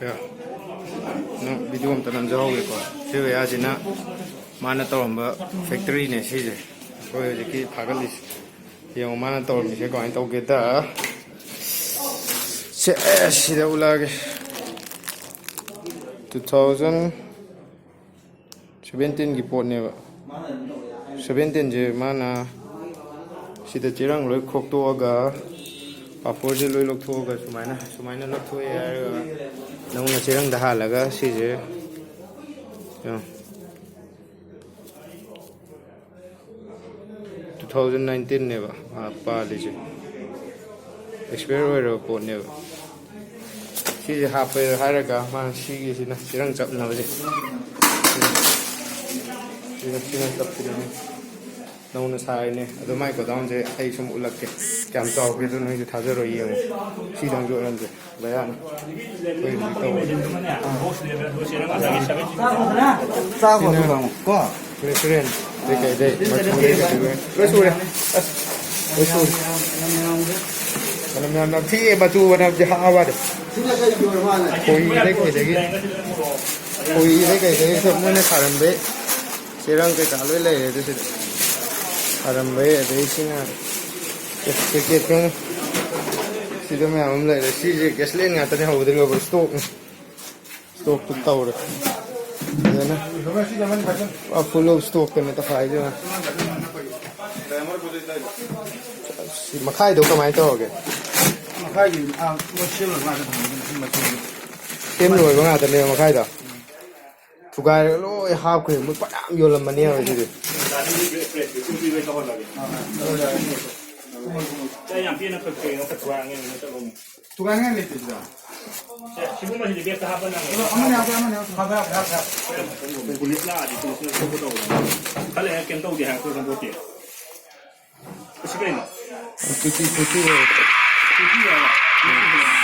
야, 너 비디오 엄청 남자하고있고 집에 아지나 많은 떠오른바 팩토리네 시제 보여주기 파글리스 영 많은 떠오르면 제가 안 떠오겠다 시대 올라가게 2017 기포네바 17 제 많아 시대 지랑 로이 콕도어가 पापोर्जे लोई लोग थोगा सुमाइना लोग थोए यार नौना चिरंग दहा लगा सीजे 2019 ने बा पा लीजिए एक्सपायर हो रहा पोट ने बा सीजे हाफ हार का मान सीगे सीना चिरंग चप ना बजे सीना चप सीना नौना साई ने अदो माइक को डाउन जे आई सुम उलक के क्या हम चाहो कि तो नहीं जो थाज़र रही है सीधं जो रंग बयान कोई नहीं तो 싸고 그거 먹고 रेस्टोरेंट देखे दे मछली के लिए रेस्टोरेंट मैंने ना ठीक है बच्चों बना जहाँ आवाज़ 진짜 저기 얼마나 कोई देखे सब मैंने खारम बे शेरंग के चालू ले रहे थे खारम बे देशिंग Ticket kan sida मैं हम ले रहे सीजे गैसलेन आता नहीं हो उधर का स्टॉक तो ताऊ रे है ना अब फुल ऑफ स्टॉक करने तो फायदे हैं मखाई दो कमाई तो हो गए मखाई वो शेल ना टेम लोग बंगा तो नहीं मखाई था थुगार लो हाफ के मुझ पर आम योलम बनिया हो जी yang pian nak kerja nak ketuang ni nak tolong. tukangnya itu juga Cuma masih dia tahap mana? aman ya apa Kulit lah di kulit nak kulit tahu. Kalau yang kena tahu dia harus orang bodoh. Sekian. cuci Cuci ya.